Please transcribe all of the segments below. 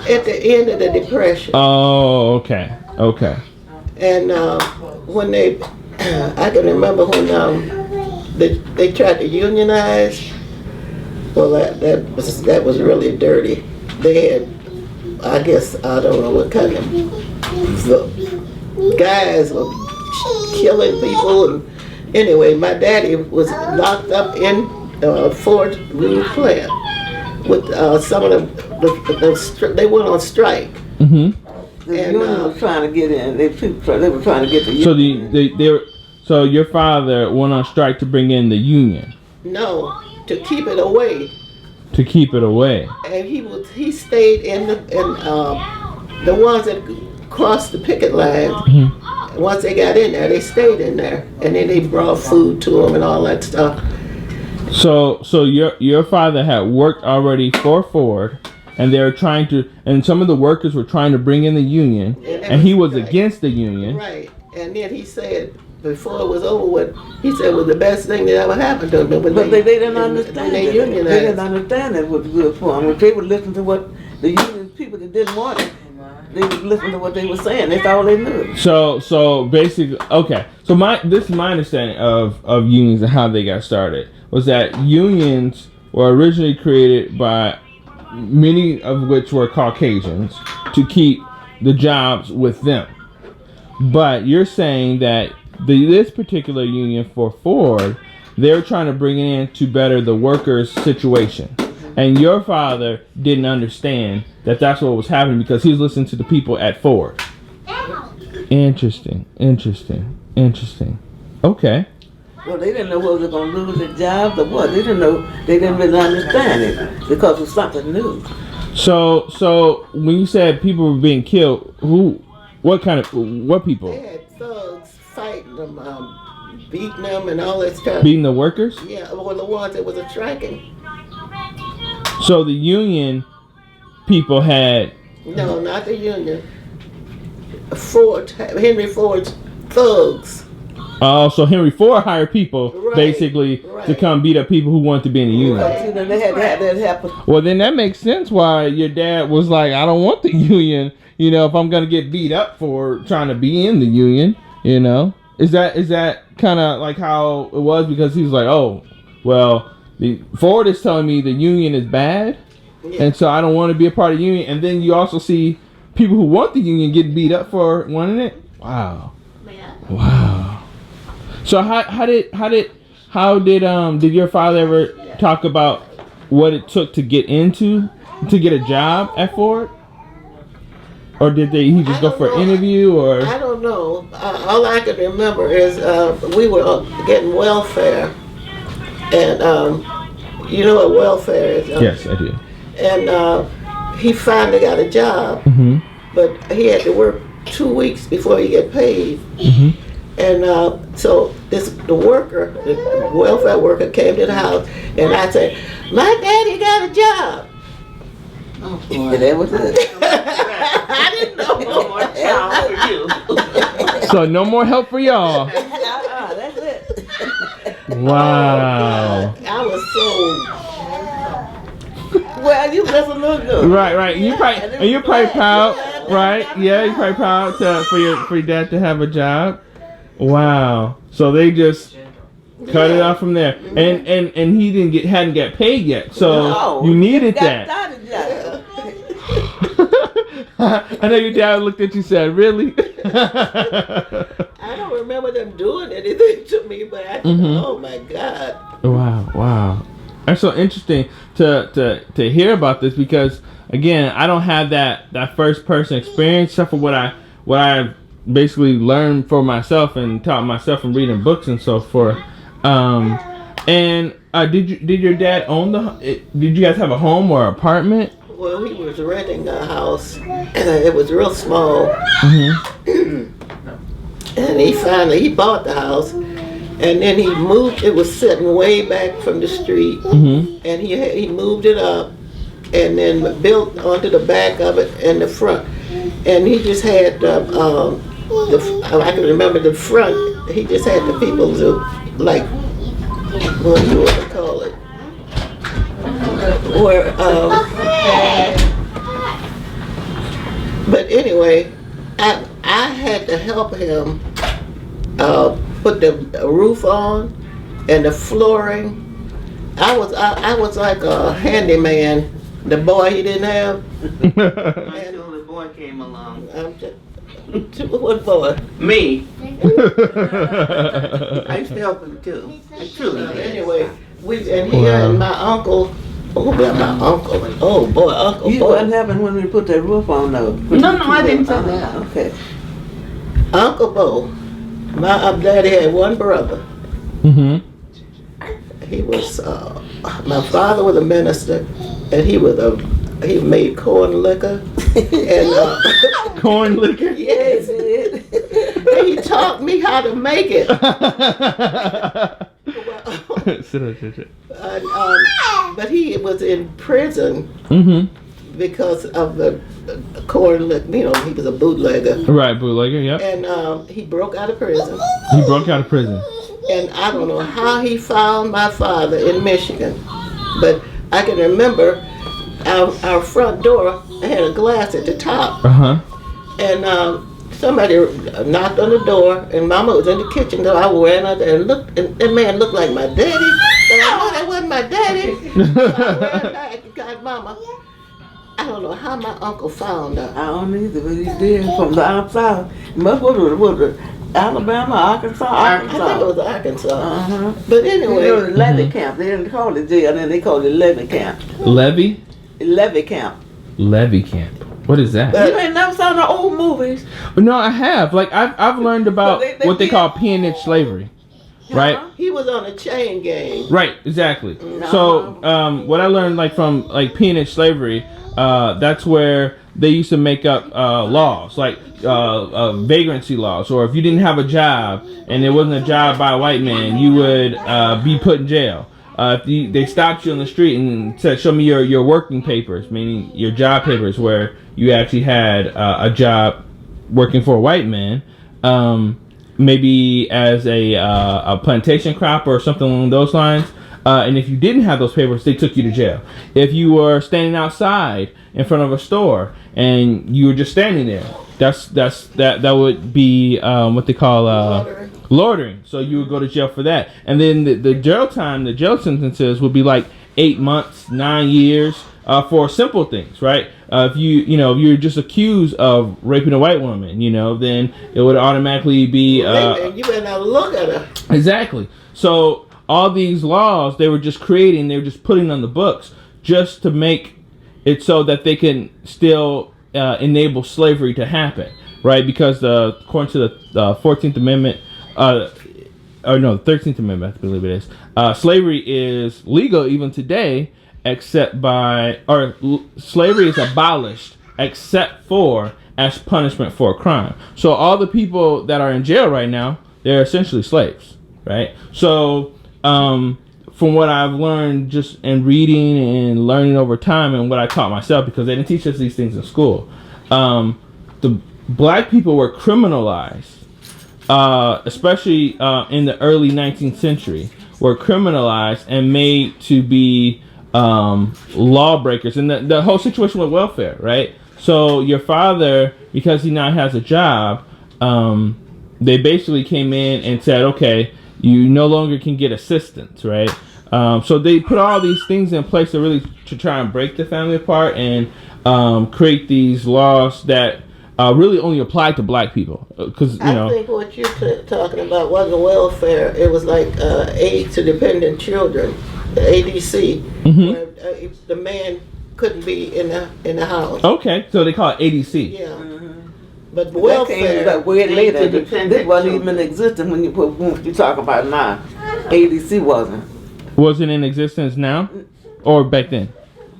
at the end of the Depression. Oh, okay. Okay. And when they, I can remember when they tried to unionize. Well, that was really dirty. They had, I guess, I don't know what kind of guys were killing people. And anyway, my daddy was locked up in Ford Rouge plant with some of they went on strike. The union was trying to get in. They were trying to get the union. So your father went on strike to bring in the union. No, to keep it away. To keep it away. And he stayed in the ones that crossed the picket line. Mm-hmm. Once they got in there, they stayed in there, and then they brought food to them and all that stuff. So your father had worked already for Ford, and they were trying to, and some of the workers were trying to bring in the union, and he was against the union. Right, and then he said, before it was over with, he said it was the best thing that ever happened to him. But they didn't understand it. They didn't understand it was good for them. If they would listen to what the union people that didn't want it, they would listen to what they were saying. That's all they knew. So basically, okay. So this is my understanding of unions and how they got started was that unions were originally created by many of which were Caucasians to keep the jobs with them. But you're saying that this particular union for Ford, they're trying to bring it in to better the workers' situation. And your father didn't understand that that's what was happening because he was listening to the people at Ford. Interesting. Okay. Well, they didn't know whether they were going to lose their jobs or what. They didn't know. They didn't really understand it because it was something new. So when you said people were being killed, what people? They had thugs fighting them, beating them and all that stuff. Beating the workers? Yeah, well, the ones that was striking. So the union people had... No, not the union. Henry Ford's thugs. Oh, so Henry Ford hired people basically to come beat up people who wanted to be in the union. Right. Then they had to have that happen. Well, then that makes sense why your dad was like, I don't want the union, if I'm going to get beat up for trying to be in the union, Is that kind of like how it was? Because he was like, oh, well, the Ford is telling me the union is bad, and so I don't want to be a part of the union. And then you also see people who want the union getting beat up for wanting it. Wow. So how did your father ever talk about what it took to get a job at Ford? Or did he just go for an interview? Or I don't know. All I can remember is we were getting welfare, and you know what welfare is? Yes, I do. And he finally got a job, but he had to work 2 weeks before he get paid. And so the welfare worker came to the house, and I said, "My daddy got a job." Oh boy, that was it. I didn't know. No more job for you. So no more help for y'all. That's it. Wow. I was so. Well, you just a little good. Right. You're probably proud, right? Yeah, you're probably proud for your dad to have a job. Wow. So they just cut it off from there, and he hadn't got paid yet. So you needed that. I know your dad looked at you and said, "Really?" I don't remember them doing anything to me, but I thought, oh my God. Wow. That's so interesting to hear about this because again, I don't have that first person experience except for what I basically learned for myself and taught myself from reading books and so forth. Did your dad own did you guys have a home or apartment? Well, he was renting a house, and it was real small. And he bought the house, and then he moved. It was sitting way back from the street, and he moved it up, and then built onto the back of it and the front. And he just had I can remember the front. He just had the people to what do you want to call it? But anyway, I had to help him put the roof on and the flooring. I was like a handyman, the boy he didn't have. Until the boy came along. What boy? Me. I used to help him too. I truly did. Anyway, and my uncle. Oh, my uncle. Oh boy, Uncle You Bo. wasn't having when we put that roof on though. No, I didn't say that. Okay. Uncle Bo. My daddy had one brother. Mm-hmm. He was. My father was a minister, and he made corn liquor, and Corn liquor. yes, and he taught me how to make it. Sit down. But he was in prison Mm-hmm. because of the corn liquor. You know, he was a bootlegger, Right, bootlegger. Yep. and he broke out of prison. He broke out of prison. And I don't know how he found my father in Michigan, but I can remember our front door had a glass at the top, Uh-huh. and somebody knocked on the door, and Mama was in the kitchen. So I ran out there and looked, and that man looked like my daddy, but I know that wasn't my daddy. So I ran back and got Mama. I don't know how my uncle found her. I don't either, but he did from the outside. Must was it Alabama, Arkansas? I think it was Arkansas. Uh-huh. But You know, anyway, the levy camp. They didn't call it jail, then they called it levy camp. Levy? Levy camp. Levy camp. What is that? You ain't never saw the old movies. No, I have. Like I've learned about They what they did. call peonage slavery. Right? Huh? he was on a chain gang. Right, exactly. No. So, what I learned like from like peonage slavery, that's where they used to make up laws, like vagrancy laws, or if you didn't have a job and it wasn't a job by a white man, you would be put in jail. If they stopped you on the street and said, "Show me your working papers," meaning your job papers, where you actually had a job working for a white man. Maybe as a plantation crop or something along those lines. And if you didn't have those papers, they took you to jail. If you were standing outside in front of a store and you were just standing there, that would be what they call loitering. So you would go to jail for that. And then the jail time, the jail sentences would be like 8 months, 9 years for simple things, right? If you're just accused of raping a white woman, then it would automatically be You better not look at her. exactly. So all these laws they were just creating, they were just putting on the books just to make it so that they can still enable slavery to happen, right? Because according to the 14th Amendment, the 13th Amendment, I believe it is, slavery is legal even today, slavery is abolished except for as punishment for a crime. So all the people that are in jail right now, they're essentially slaves, right? So from what I've learned just in reading and learning over time, and what I taught myself, because they didn't teach us these things in school, the black people were criminalized, especially in the early 19th century, were criminalized and made to be lawbreakers, and the whole situation with welfare, right? So your father, because he now has a job, they basically came in and said, okay, you no longer can get assistance, right? So they put all these things in place to try and break the family apart and create these laws that really only apply to black people, because I think what you're talking about wasn't welfare. It was like aid to dependent children, the ADC, where the man couldn't be in the house. Okay, so they call it ADC. Yeah, but welfare. That way later. aid to dependent This wasn't children. even existing when you talk about now. ADC wasn't. Was it in existence now, or back then?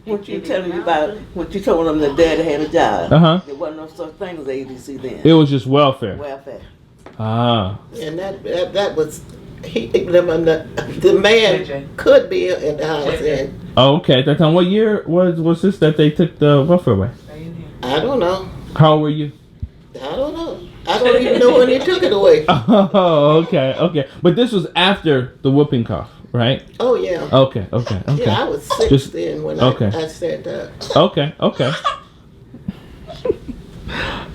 What you telling you about? What you told them that daddy had a job? Uh-huh. There wasn't no such thing as ADC then. It was just welfare. Welfare. Ah. And that was the man could be in the house. And Oh, okay. At that time, what year was this that they took the welfare away? I don't know. How old were you? I don't know. I don't even know when he took it away. Oh, okay. But this was after the whooping cough, right? Oh yeah. Okay. Yeah, I was 6 Just- then when okay. I said that. Okay.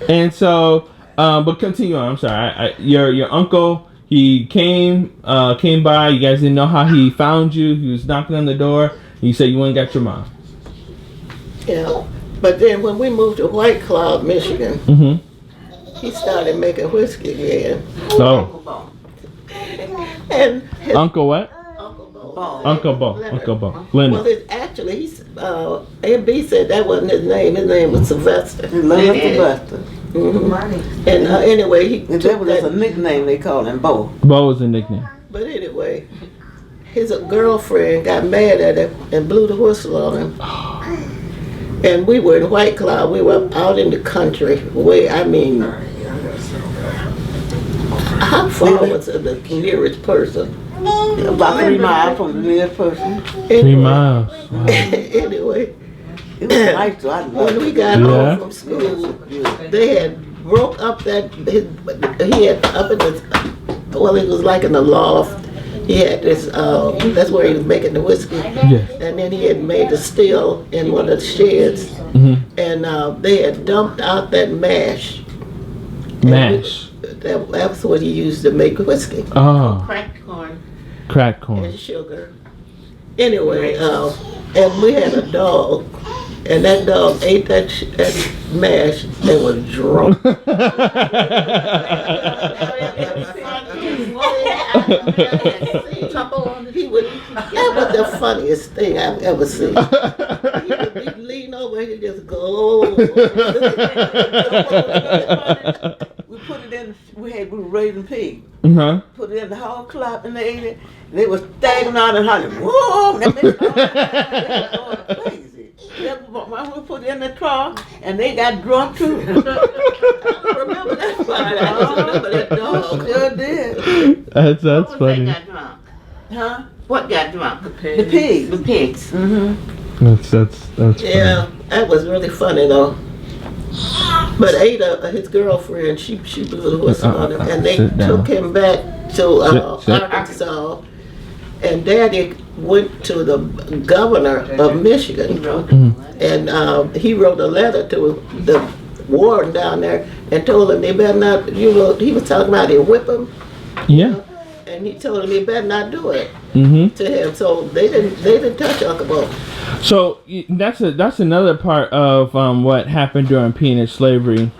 And so, but continue on. I'm sorry. Your uncle, he came by. You guys didn't know how he found you. He was knocking on the door. You said you went and got your mom. Yeah. But then when we moved to White Cloud, Michigan, he started making whiskey again. Oh. And his Uncle what? Uncle Bo. Uncle Bo. Uncle Bo. Leonard. Well, actually, A.B. said that wasn't his name. His name was Sylvester. Sylvester. Mm-hmm. And anyway, And that was just a nickname they called him, Bo. Bo was a nickname. But anyway, his girlfriend got mad at him and blew the whistle on him. And we were in White Cloud. We were out in the country. How far was the nearest person? About 3 miles from the nearest person. Anyway, 3 miles. Wow. Anyway, It was nice, so I loved when we it. got home from school, they had broke up he had up in the, well, it was like in the loft. He had this, that's where he was making the whiskey. Yes. And then he had made the still in one of the sheds. And they had dumped out that mash. Mash. That was what he used to make whiskey. Oh. Cracked corn. Cracked corn. And sugar. Anyway, and we had a dog. And that dog ate that mash and was drunk. That was the funniest thing I've ever seen. He would be leaning over and he'd just go. We put it in, we were raising pigs. Put it in the whole club and they ate it. And they was staggering out and hollering, whoa! And they were going crazy. We put it in the car and they got drunk too. I don't remember that part. I don't remember that dog. Sure did. That's funny. Got drunk? Huh? What got drunk? The pigs. The pigs. That's funny. Yeah, that was really funny though. But Ada, his girlfriend, she blew the whistle on him, and they took him back to Arkansas. And Daddy went to the governor of Michigan, and he wrote a letter to the warden down there and told him they better not. He was talking about they whip him. Yeah. And he told him he better not do it to him. So they didn't touch Uncle Bo. So that's another part of what happened during peonage slavery,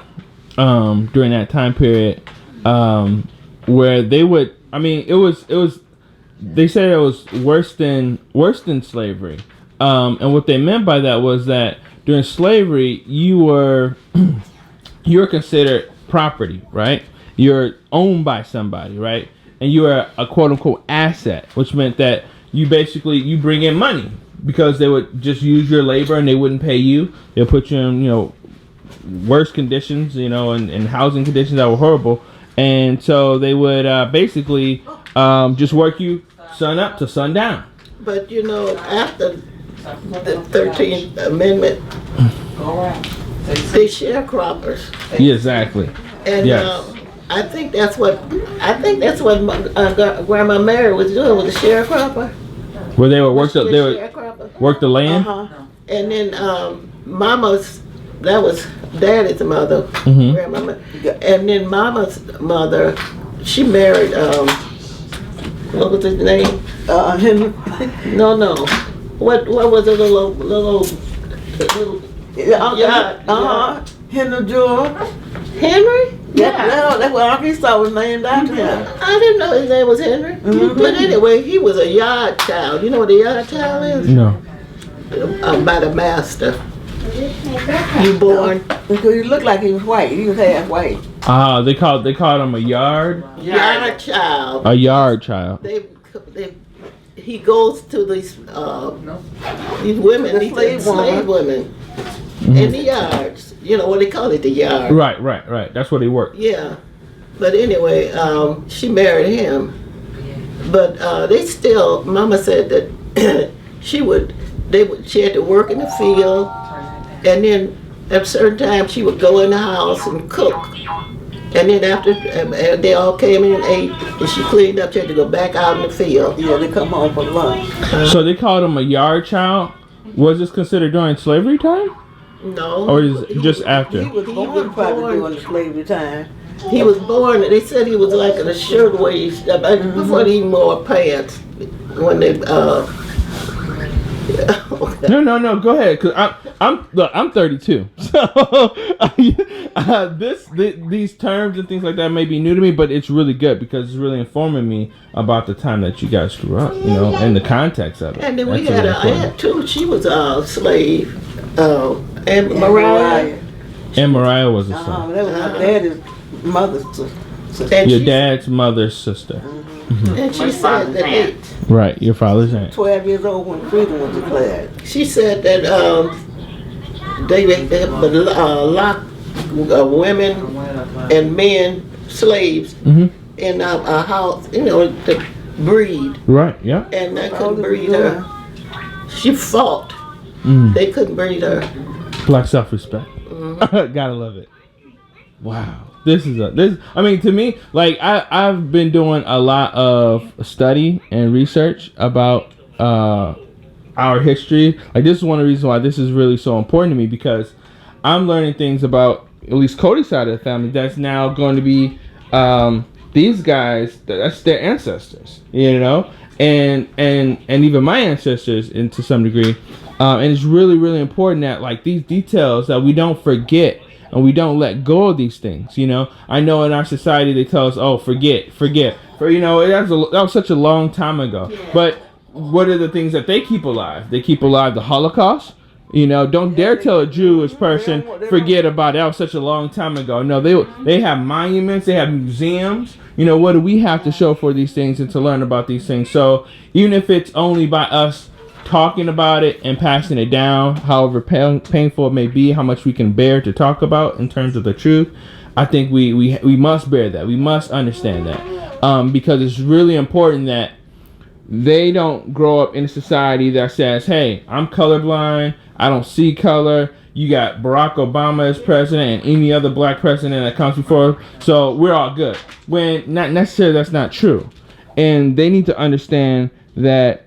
during that time period, where they would. I mean, it was. They said it was worse than slavery, and what they meant by that was that during slavery you were considered property, right? You're owned by somebody, right? And you are a quote unquote asset, which meant that you bring in money because they would just use your labor and they wouldn't pay you. They'll put you in worse conditions, and housing conditions that were horrible, and so they would basically just work you sun up to sundown. But after the 13th Amendment, they sharecroppers. Yeah, exactly. And yes. I think that's what Grandma Mary was doing with the sharecropper. Where they would work the land. And then Mama's, that was Daddy's mother, Grandma. And then Mama's mother, she married what was his name? Henry. No. What was it? Little Henry George. Henry? Yeah, that's what Arkansas was named after him. I didn't know his name was Henry. But anyway, he was a yard child. You know what a yard child is? No. By the master. You born. Because he looked like he was white. He was half white. They called him a yard child. A yard child. He goes to these women, these slave women, in the yards. You know what they call it, the yard. Right. That's where they work. Yeah, but anyway, she married him. But Mama said that she had to work in the field, and then at a certain time she would go in the house and cook. And then after they all came in and ate, and she cleaned up, she had to go back out in the field. Yeah, they come home for lunch. So they called him a yard child. Was this considered during slavery time? No. Or is it just after? He was born probably during the slavery time. He was born, they said he was like in a shirtwaist, before he wore pants, when they, No. Go ahead, cause I'm 32. So these terms and things like that may be new to me, but it's really good because it's really informing me about the time that you guys grew up, and the context of it. and then we That's had really an important. aunt too, she was a slave, and Mariah. And Mariah was a son. That was my daddy's mother's sister. And Your she- dad's mother's sister. And she said that Right, your father's aunt. 12 years old when freedom was declared. she said that they locked women and men slaves in a house, to breed, Right, yeah. and they couldn't breed her. She fought. They couldn't breed her. Black self-respect. Gotta love it. Wow. To me, like I've been doing a lot of study and research about our history. Like this is one of the reasons why this is really so important to me, because I'm learning things about at least Cody's side of the family that's now going to be these guys, that's their ancestors, and even my ancestors, and to some degree. And it's really, really important that like these details that we don't forget and we don't let go of these things. I know in our society they tell us, "Oh, forget." That was such a long time ago. Yeah. But what are the things that they keep alive? They keep alive the Holocaust. Don't dare tell a Jewish person forget about it. That was such a long time ago. No, they have monuments, they have museums. What do we have to show for these things and to learn about these things? So even if it's only by us talking about it and passing it down, however painful it may be, how much we can bear to talk about in terms of the truth, I think we must bear that. We must understand that, because it's really important that they don't grow up in a society that says, "Hey, I'm colorblind. I don't see color. You got Barack Obama as president and any other black president that comes before, so we're all good." When not necessarily that's not true, and they need to understand that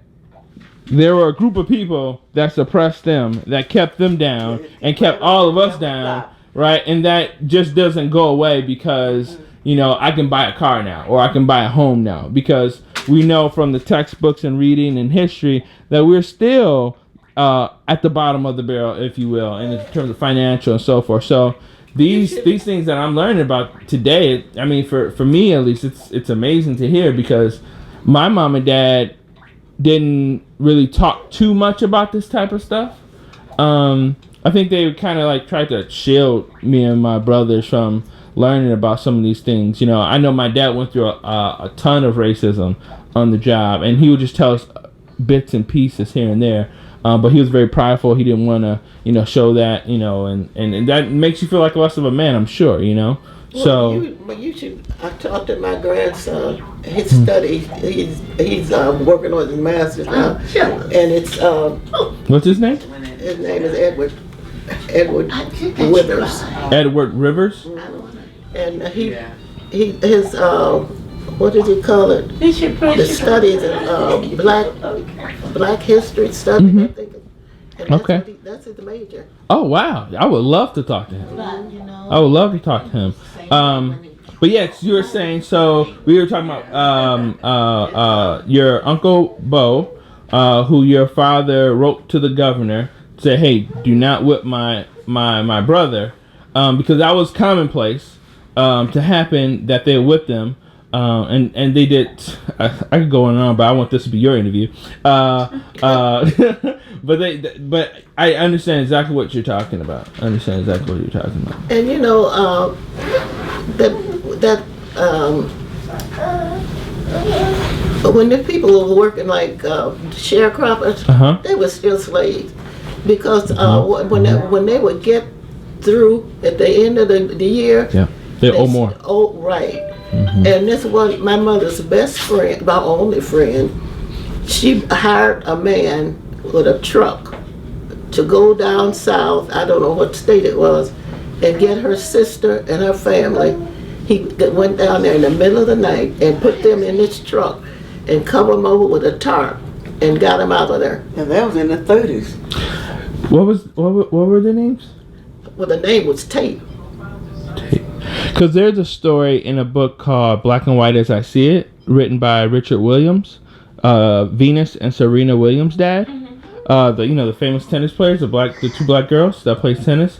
there were a group of people that suppressed them, that kept them down, and kept all of us down, right? And that just doesn't go away because, I can buy a car now, or I can buy a home now, because we know from the textbooks and reading and history that we're still at the bottom of the barrel, if you will, in terms of financial and so forth. So these things that I'm learning about today, for me at least, it's amazing to hear, because my mom and dad didn't really talk too much about this type of stuff. I think they kind of like tried to shield me and my brothers from learning about some of these things. I know my dad went through a ton of racism on the job, and he would just tell us bits and pieces here and there. But he was very prideful. He didn't want to, show that, and that makes you feel like less of a man, I'm sure, So you should. I talked to my grandson. His study. He's working on his master's now, and it's what's his name? His name is Edward Withers. Edward Rivers. And his what did he call it? The studies in black history studies. I think. And that's his major. Oh wow! I would love to talk to him. I would love to talk to him. But yes, you were saying. So we were talking about your Uncle Bo, who your father wrote to the governor, say, "Hey, do not whip my brother," because that was commonplace to happen, that they whipped them. And they did. I could go on, but I want this to be your interview. But I understand exactly what you're talking about. And when the people were working like sharecroppers, they were still slaves, because when they would get through at the end of the year, they owe more. Oh, right. And this was my mother's best friend, my only friend. She hired a man with a truck to go down south, I don't know what state it was, and get her sister and her family. He went down there in the middle of the night and put them in this truck and covered them over with a tarp and got them out of there. And that was in the 30s. What were their names? Well, the name was Tate. Because there's a story in a book called Black and White as I See It, written by Richard Williams, Venus and Serena Williams' dad. The famous tennis players, the two black girls that plays tennis.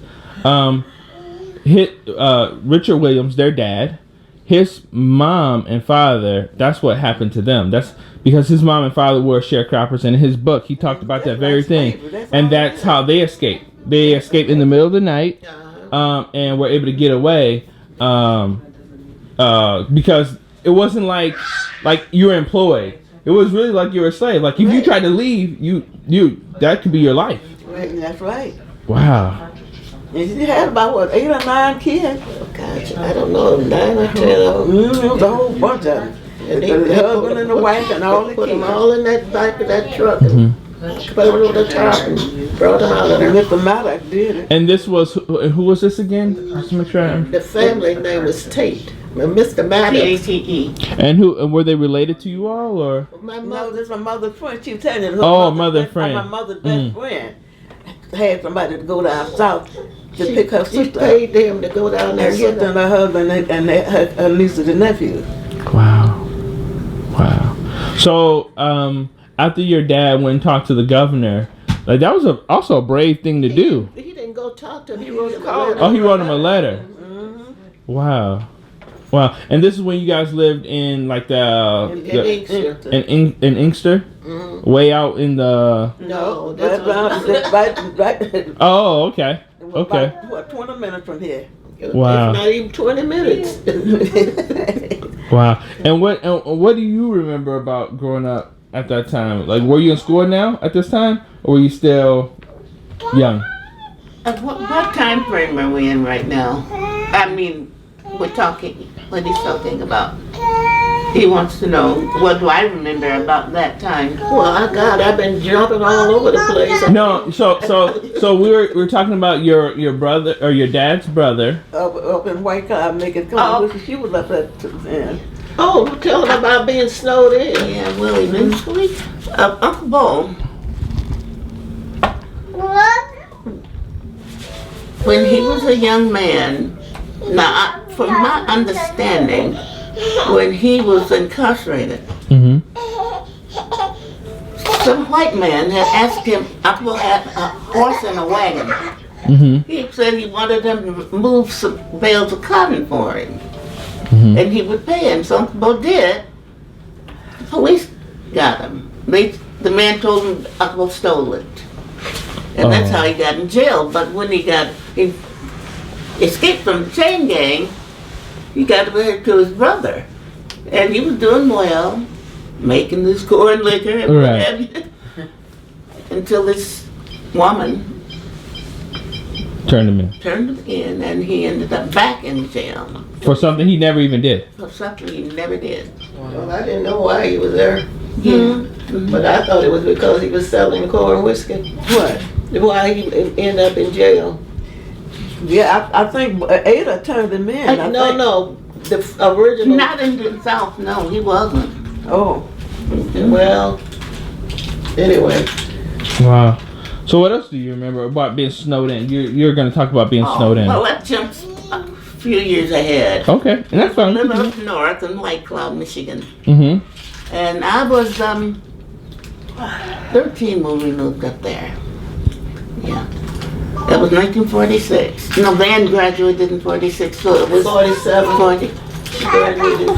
Richard Williams, their dad, his mom and father, that's what happened to them. That's because his mom and father were sharecroppers. And in his book, he talked about that very thing. And that's how they escaped. They escaped in the middle of the night and were able to get away because it wasn't like you were employed. It was really like you were a slave. Like if you tried to leave, you that could be your life. Right, that's right. Wow. And she had about 8 or 9 kids. Oh, gosh, I don't know, 9 or 10 of them. It was a whole bunch of them. And The husband and the wife and all the put them kids. all in that back of that truck and put them over the top and brought them out of And there. Mr. Maddox did it. And this was who was this again? Just to make sure. The family name was Tate. Mr. Maddox. T-A-T-E. And were they related to you all or? My No, mother. this is my mother's friend. She was telling you. Mother friend. My mother's best friend had somebody to go down south to pick her She sister up. paid them to go down there Her and get sister and them. her husband and her nieces and nephews. Wow. So after your dad went and talked to the governor, like that was also a brave thing to do. He didn't go talk to him. He wrote him a called letter. Oh, he wrote him a letter. Wow. And this is when you guys lived in like In Inkster. in Inkster, way out in the. No, this was Right. Oh, okay. Okay. About, 20 minutes from here. Wow. It's not even 20 minutes. Wow. And what do you remember about growing up at that time? Like, were you in school now at this time, or were you still young? What time frame are we in right now? I mean, we're talking, what he's talking about. He wants to know, what do I remember about that time? Well, I've been jumping all over the place. No, so we were talking about your brother or your dad's brother. Up in White Car, making Oh. She was up at Oh, tell him about being snowed in. Yeah, well, eventually, Uncle Bo, when he was a young man, now, from my understanding, when he was incarcerated, Mm-hmm. some white man had asked him, Uncle had a horse and a wagon. Mm-hmm. He said he wanted him to move some bales of cotton for him. Mm-hmm. And he would pay him. So Uncle Bo did. The police got him. The man told him Uncle Bo stole it. And that's how he got in jail. But when he escaped from the chain gang, he got married to his brother. And he was doing well, making this corn liquor and what Right. have you. Until this woman Turned him in turned him in, and he ended up back in jail for something he never even did. for something he never did. Well, I didn't know why he was there. Yeah. But I thought it was because he was selling corn whiskey. What? Why he ended up in jail. Yeah, I think Ada turned him in. I No, think. no. The original. Not in the South, no, he wasn't. Oh. Well, anyway. Wow. So what else do you remember about being snowed in? You're going to talk about being snowed in. Well, that jumps a few years ahead. Okay, and that's I fine. live up north in White Cloud, Michigan. Mm-hmm. And I was 13 when we moved up there. Yeah. That was 1946. No, Van graduated in 46, so it was 47. 40. Graduated in